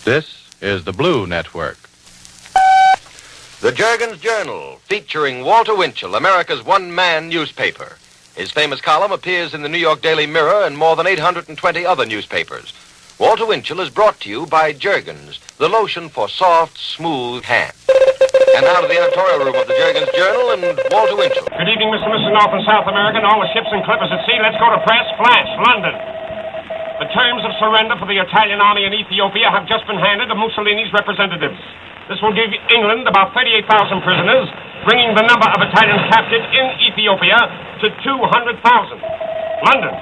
This is the Blue Network. The Juergens Journal, featuring Walter Winchell, America's one-man newspaper. His famous column appears in the New York Daily Mirror and more than 820 other newspapers. Walter Winchell is brought to you by Juergens, the lotion for soft, smooth hands. And now to the editorial room of the Juergens Journal and Walter Winchell. Good evening, Mr. and Mrs. North and South America, and all the ships and clippers at sea. Let's go to press. Flash, London. The terms of surrender for the Italian army in Ethiopia have just been handed to Mussolini's representatives. This will give England about 38,000 prisoners, bringing the number of Italians captured in Ethiopia to 200,000. London.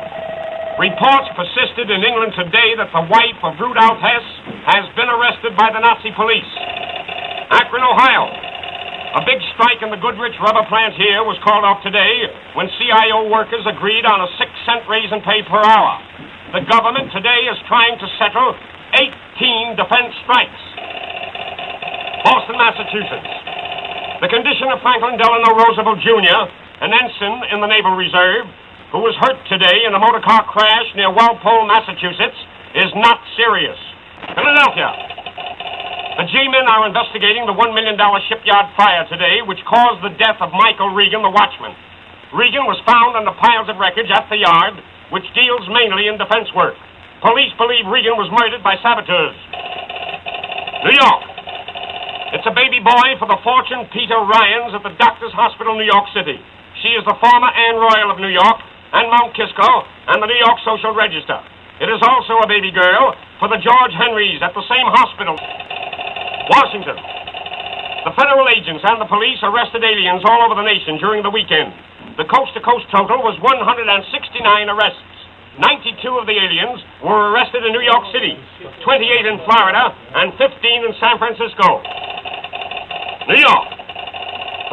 Reports persisted in England today that the wife of Rudolf Hess has been arrested by the Nazi police. Akron, Ohio. A big strike in the Goodrich rubber plant here was called off today when CIO workers agreed on a 6-cent raise in pay per hour. The government today is trying to settle 18 defense strikes. Boston, Massachusetts. The condition of Franklin Delano Roosevelt Jr., an ensign in the Naval Reserve, who was hurt today in a motor car crash near Walpole, Massachusetts, is not serious. Philadelphia. The G-men are investigating the $1 million Shipyard fire today, which caused the death of Michael Regan, the watchman. Regan was found under piles of wreckage at the yard, which deals mainly in defense work. Police believe Regan was murdered by saboteurs. New York. It's a baby boy for the Fortune Peter Ryans at the Doctors Hospital, New York City. She is the former Anne Royal of New York and Mount Kisco and the New York Social Register. It is also a baby girl for the George Henrys at the same hospital. Washington. The federal agents and the police arrested aliens all over the nation during the weekend. The coast-to-coast total was 169 arrests. 92 of the aliens were arrested in New York City, 28 in Florida, and 15 in San Francisco. New York.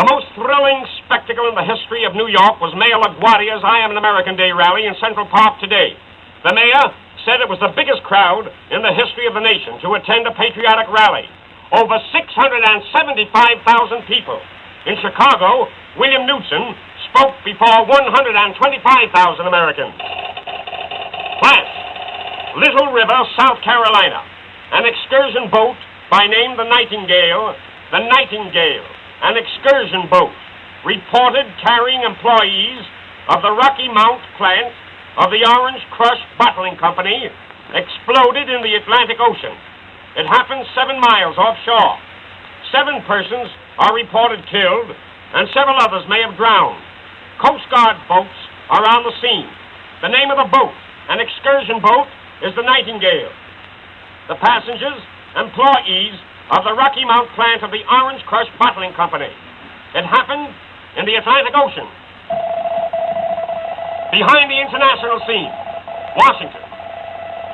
The most thrilling spectacle in the history of New York was Mayor LaGuardia's I Am an American Day rally in Central Park today. The mayor said it was the biggest crowd in the history of the nation to attend a patriotic rally. Over 675,000 people. In Chicago, William Knudsen spoke before 125,000 Americans. Flash. Little River, South Carolina. An excursion boat by name the Nightingale, an excursion boat, reported carrying employees of the Rocky Mount plant of the Orange Crush Bottling Company, exploded in the Atlantic Ocean. It happened 7 miles offshore. 7 persons are reported killed, and several others may have drowned. Coast Guard boats are on the scene. The name of the boat, an excursion boat, is the Nightingale. The passengers, employees of the Rocky Mount plant of the Orange Crush Bottling Company. It happened in the Atlantic Ocean. Behind the international scene, Washington.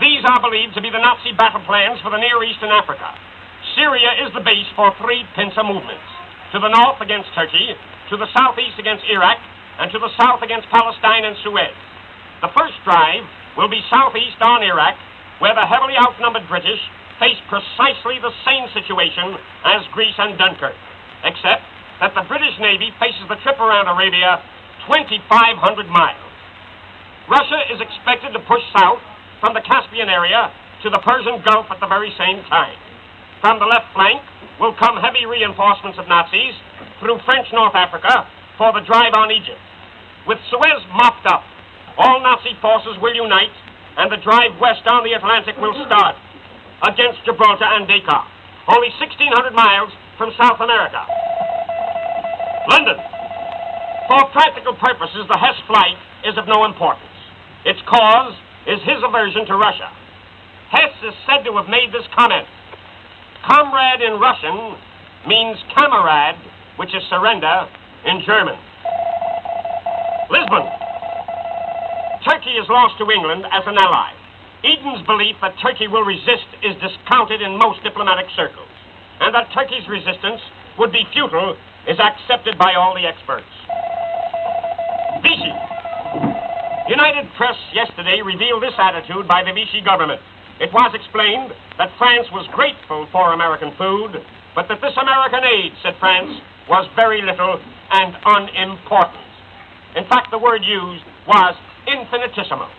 These are believed to be the Nazi battle plans for the Near East and Africa. Syria is the base for 3 pincer movements. To the north against Turkey, to the southeast against Iraq, and to the south against Palestine and Suez. The first drive will be southeast on Iraq, where the heavily outnumbered British face precisely the same situation as Greece and Dunkirk, except that the British Navy faces the trip around Arabia 2,500 miles. Russia is expected to push south from the Caspian area to the Persian Gulf at the very same time. From the left flank will come heavy reinforcements of Nazis through French North Africa for the drive on Egypt. With Suez mopped up, all Nazi forces will unite and the drive west on the Atlantic will start against Gibraltar and Dakar, only 1,600 miles from South America. London. For practical purposes, the Hess flight is of no importance. Its cause is his aversion to Russia. Hess is said to have made this comment. Comrade in Russian means kamerad, which is surrender in German. Lisbon. Turkey is lost to England as an ally. Eden's belief that Turkey will resist is discounted in most diplomatic circles, and that Turkey's resistance would be futile is accepted by all the experts. Vichy. United Press yesterday revealed this attitude by the Vichy government. It was explained that France was grateful for American food, but that this American aid, said France, was very little and unimportant. In fact, the word used was infinitesimal.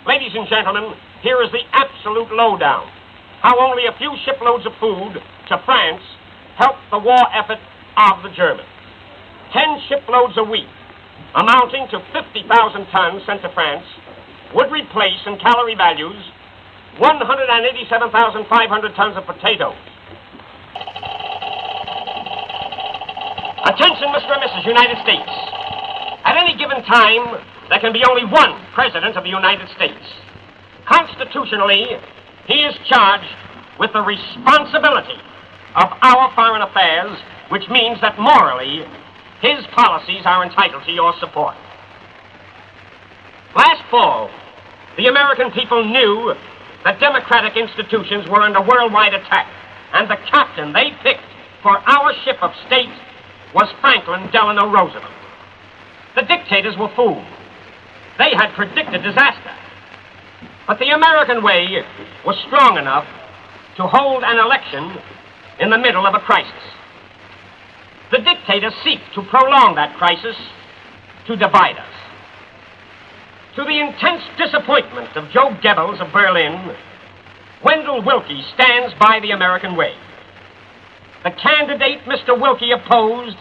Ladies and gentlemen, here is the absolute lowdown. how only a few shiploads of food to France helped the war effort of the Germans. 10 shiploads a week, amounting to 50,000 tons sent to France, would replace in calorie values 187,500 tons of potatoes. Attention, Mr. and Mrs. United States. At any given time, there can be only one President of the United States. Constitutionally, he is charged with the responsibility of our foreign affairs, which means that morally, his policies are entitled to your support. Last fall, the American people knew that democratic institutions were under worldwide attack, and the captain they picked for our ship of state was Franklin Delano Roosevelt. The dictators were fooled. They had predicted disaster. But the American way was strong enough to hold an election in the middle of a crisis. The dictators seek to prolong that crisis to divide us. To the intense disappointment of Joe Goebbels of Berlin, Wendell Willkie stands by the American way. The candidate Mr. Willkie opposed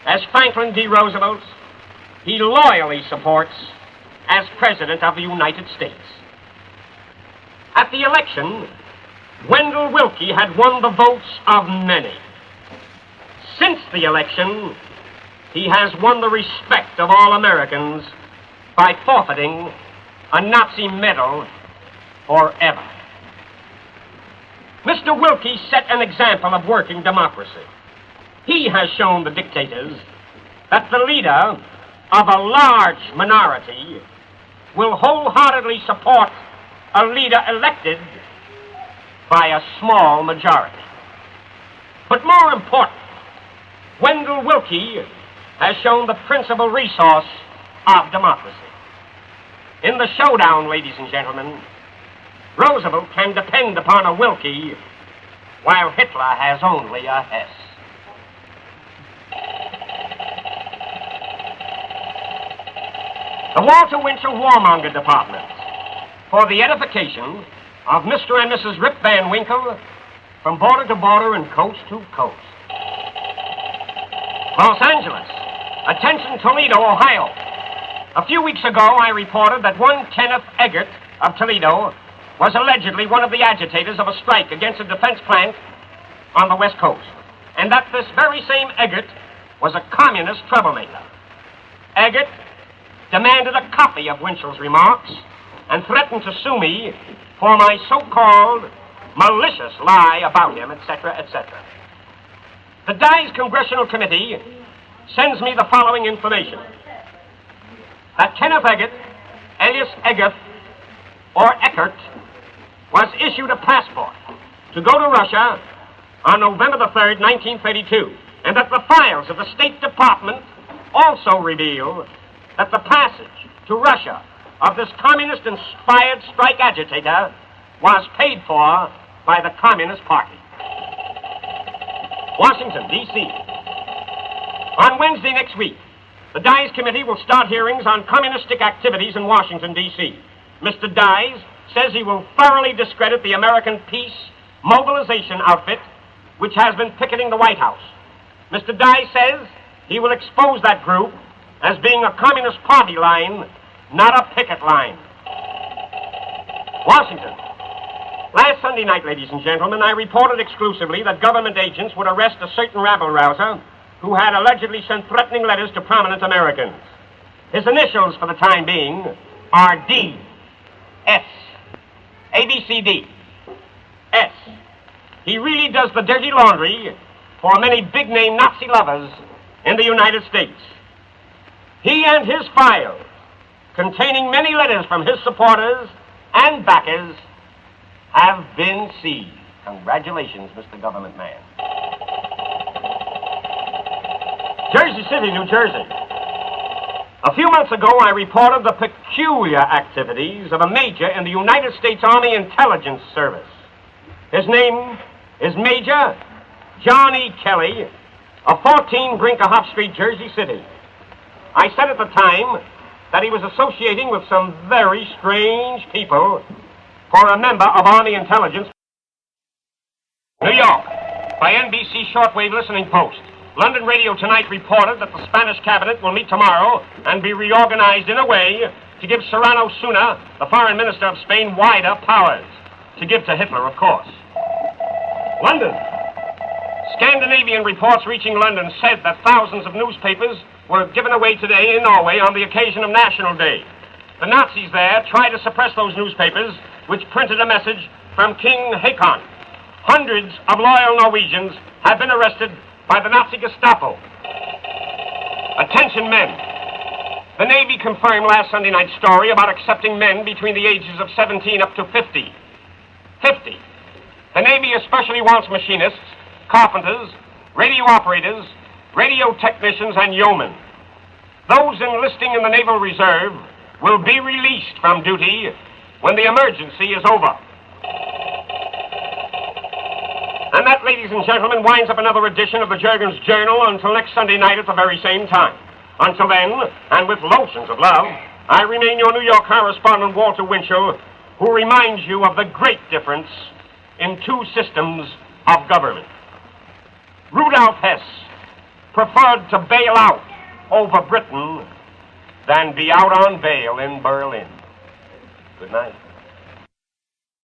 as Franklin D. Roosevelt, he loyally supports as President of the United States. At the election, Wendell Willkie had won the votes of many. Since the election, he has won the respect of all Americans by forfeiting a Nazi medal forever. Mr. Willkie set an example of working democracy. He has shown the dictators that the leader of a large minority will wholeheartedly support a leader elected by a small majority. But more important, Wendell Willkie has shown the principal resource of democracy. In the showdown, ladies and gentlemen, Roosevelt can depend upon a Willkie, while Hitler has only a Hess. The Walter Winchell Warmonger Department, for the edification of Mr. and Mrs. Rip Van Winkle, from border to border and coast to coast. Los Angeles. Attention, Toledo, Ohio. A few weeks ago, I reported that one Kenneth Eggert of Toledo was allegedly one of the agitators of a strike against a defense plant on the West Coast, and that this very same Eggert was a communist troublemaker. Eggert demanded a copy of Winchell's remarks and threatened to sue me for my so-called malicious lie about him, etc., etc. The Dye's Congressional Committee sends me the following information. That Kenneth Eggert, alias Eggert, or Eckert, was issued a passport to go to Russia on November the 3rd, 1932, and that the files of the State Department also reveal that the passage to Russia of this communist-inspired strike agitator was paid for by the Communist Party. Washington, D.C. On Wednesday next week, the Dye's Committee will start hearings on communistic activities in Washington, D.C. Mr. Dye's says he will thoroughly discredit the American Peace Mobilization Outfit, which has been picketing the White House. Mr. Dye says he will expose that group as being a Communist Party line, not a picket line. Washington. Last Sunday night, ladies and gentlemen, I reported exclusively that government agents would arrest a certain rabble-rouser who had allegedly sent threatening letters to prominent Americans. His initials, for the time being, are D. S. ABCD. S. He really does the dirty laundry for many big-name Nazi lovers in the United States. He and his files, containing many letters from his supporters and backers, have been seized. Congratulations, Mr. Government Man. Jersey City, New Jersey. A few months ago, I reported the peculiar activities of a major in the United States Army Intelligence Service. His name is Major John E. Kelly of 14 Brinkerhoff Street, Jersey City. I said at the time that he was associating with some very strange people for a member of Army Intelligence New York, by NBC shortwave listening post. London radio tonight reported that the Spanish cabinet will meet tomorrow and be reorganized in a way to give Serrano Suna, the foreign minister of Spain, wider powers. To give to Hitler, of course. London. Scandinavian reports reaching London said that thousands of newspapers were given away today in Norway on the occasion of National Day. The Nazis there tried to suppress those newspapers, which printed a message from King Haakon. Hundreds of loyal Norwegians have been arrested by the Nazi Gestapo. Attention, men. The Navy confirmed last Sunday night's story about accepting men between the ages of 17 up to 50. 50. The Navy especially wants machinists, carpenters, radio operators, radio technicians, and yeomen. Those enlisting in the Naval Reserve will be released from duty when the emergency is over. And that, ladies and gentlemen, winds up another edition of the Jurgens Journal until next Sunday night at the very same time. Until then, and with lotions of love, I remain your New York correspondent, Walter Winchell, who reminds you of the great difference in two systems of government. Rudolf Hess preferred to bail out over Britain than be out on bail in Berlin. Good night.